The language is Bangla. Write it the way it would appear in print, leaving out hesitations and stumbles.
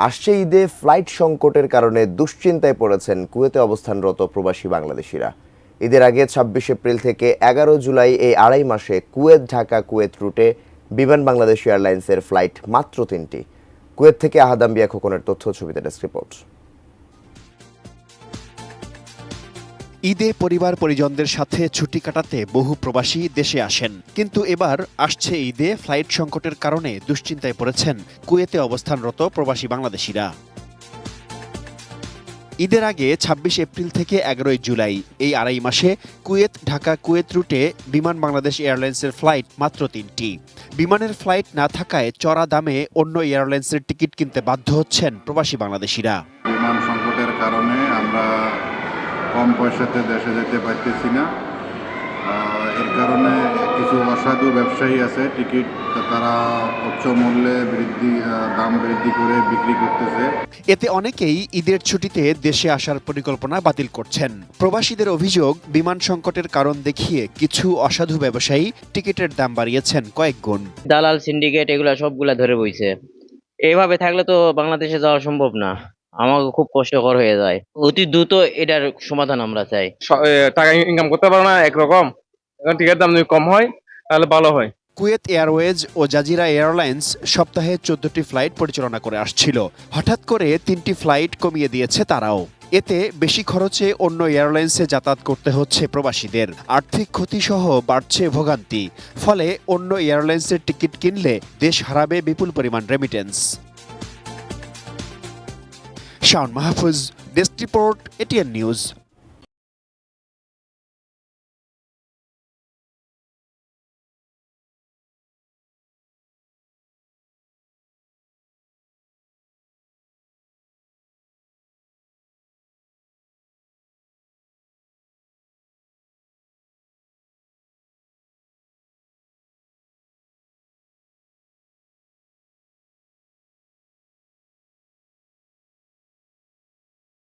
আসছে ঈদে ফ্লাইট সংকটের কারণে দুশ্চিন্তায় পড়েছেন কুয়েতে অবস্থানরত প্রবাসী বাংলাদেশিরা। ঈদের আগে ২৬ এপ্রিল থেকে ১১ জুলাই এই আড়াই মাসে কুয়েত ঢাকা কুয়েত রুটে বিমান বাংলাদেশ এয়ারলাইন্সের ফ্লাইট মাত্র ৩টি। কুয়েত থেকে আহাদ আম্বিয়া খোকনের তথ্য ছবিতে ডেস্ক রিপোর্ট। ঈদে পরিবার পরিজনদের সাথে ছুটি কাটাতে বহু প্রবাসী দেশে আসেন, কিন্তু এবার আসছে ঈদে ফ্লাইট সংকটের কারণে দুশ্চিন্তায় পড়েছেন কুয়েতে অবস্থানরত প্রবাসী বাংলাদেশিরা। ঈদের আগে ২৬ এপ্রিল থেকে ১১ জুলাই এই আড়াই মাসে কুয়েত ঢাকা কুয়েত রুটে বিমান বাংলাদেশ এয়ারলাইন্সের ফ্লাইট মাত্র ৩টি। বিমানের ফ্লাইট না থাকায় চড়া দামে অন্য এয়ারলাইন্সের টিকিট কিনতে বাধ্য হচ্ছেন প্রবাসী বাংলাদেশিরা। বিমান সংকটের কারণে আমরা কম পয়সাতে দেশে যেতে পারতেছি না। এর কারণে কিছু অসাধু ব্যবসায়ী আছে, টিকিট তারা উচ্চ মূল্যে দাম বৃদ্ধি করে বিক্রি করতেছে। এতে অনেকেই ঈদের ছুটিতে দেশে আসার পরিকল্পনা বাতিল করছেন। প্রবাসীদের অভিযোগ, বিমান সংকটের কারণ দেখিয়ে কিছু অসাধু ব্যবসায়ী টিকিটের দাম বাড়িয়েছেন কয়েক গুণ। দালাল সিন্ডিকেট এগুলা সবগুলা ধরে বইছে। এইভাবে থাকলে তো বাংলাদেশে যাওয়া সম্ভব না। আমাকে খুব কষ্টকর হয়ে যায়। অতি দ্রুত এটার সমাধান আমরা চাই। টাকা ইনকাম করতে পারো না একরকম, এখন টিকিটের দাম যদি কম হয় তাহলে ভালো হয়। কুয়েত এয়ারওয়েজ ও জাজিরা এয়ারলাইন্স সপ্তাহে ১৪টি ফ্লাইট পরিচালনা করে আসছিল। হঠাৎ করে 3টি ফ্লাইট কমিয়ে দিয়েছে তারাও। এতে বেশি খরচে অন্য এয়ারলাইন্সে যাতায়াত করতে হচ্ছে প্রবাসীদের। আর্থিক ক্ষতিসহ বাড়ছে ভোগান্তি। ফলে অন্য এয়ারলাইন্সের টিকিট কিনলে দেশ হারাবে বিপুল পরিমাণ remittance. Shaon Mahfuz, desk report, ATN news.